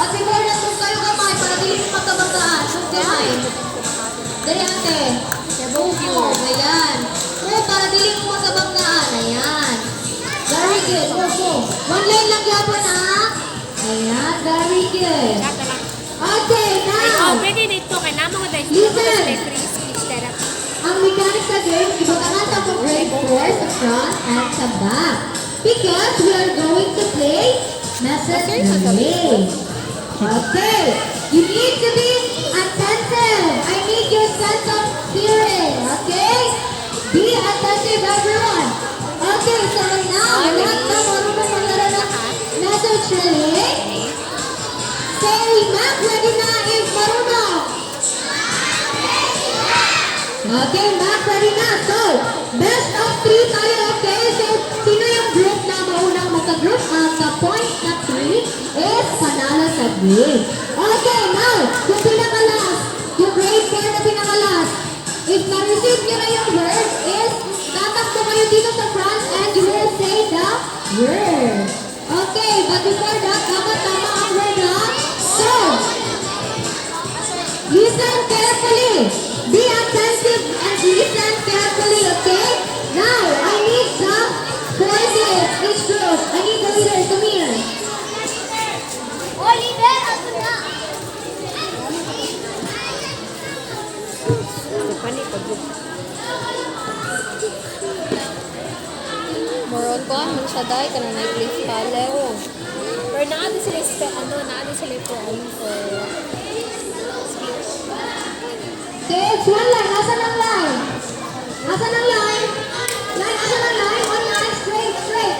At before na kung kayo kamay, para dili mo magkabanggaan. Kung kamay. Dali ate. Buko. Ayan. Oh, para dili mo magkabanggaan. Ayan. Very good. Buko. One line lang yapon ha. Ayan. Very good. Okay, now. Pwede dito. Kailangan mo dahil Listen. free speech therapy. Ang mechanics sa game, ibatangan sa grade 4 sa front and sa back. Because we are going to play message relay. Okay. You need to be attentive. I need your sense of hearing. Okay? Be attentive, everyone. Okay, so now, lahat na marunong maglaro ng message relay. Say, Mac, ready na if marunong. Okay, Mac, ready na. So, best of 3 tayo, okay? So, sino yung group na maunang magka-group? Ang point na 3 is panalo sa game. Okay, now, yung pinaka-last, yung grade 4 na pinaka-last, if na-receive nyo na yung word is, tatakbo kayo dito sa front and you will say the word. Okay, but before that, tama-tama ang word na. So, listen carefully. Be attentive and listen carefully, okay? Now, I need some voices, each group. I need the leader, come here. Oh, leader, ako na. Moron ko, ang siya dahil ka na nag-click pala. Pero naadi sila naadi sila for Stage, one line. Asan ang line? Asan ang line? Line, asan ang line? One line, straight, straight.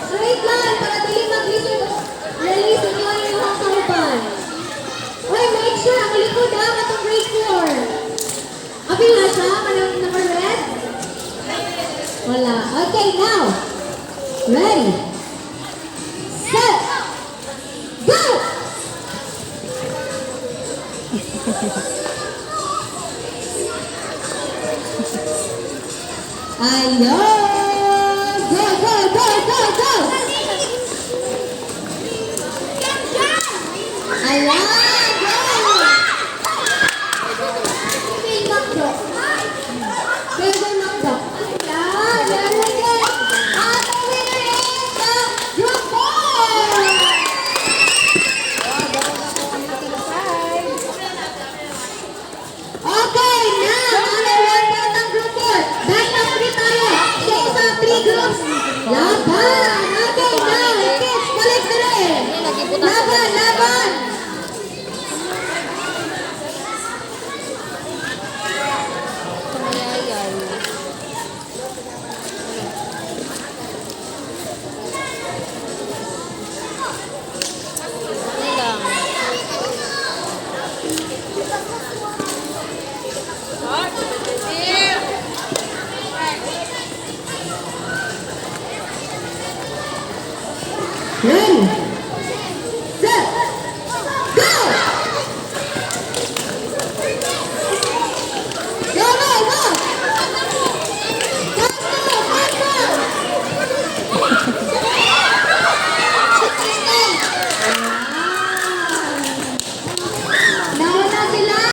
Straight line, para dili mag-release nyo yung mga kaupan. Uy, make sure, ang likod ha, katong grade 4. Apil na siya, kanang number red? Wala. Okay, now. Ready. Set. Go! Ayun!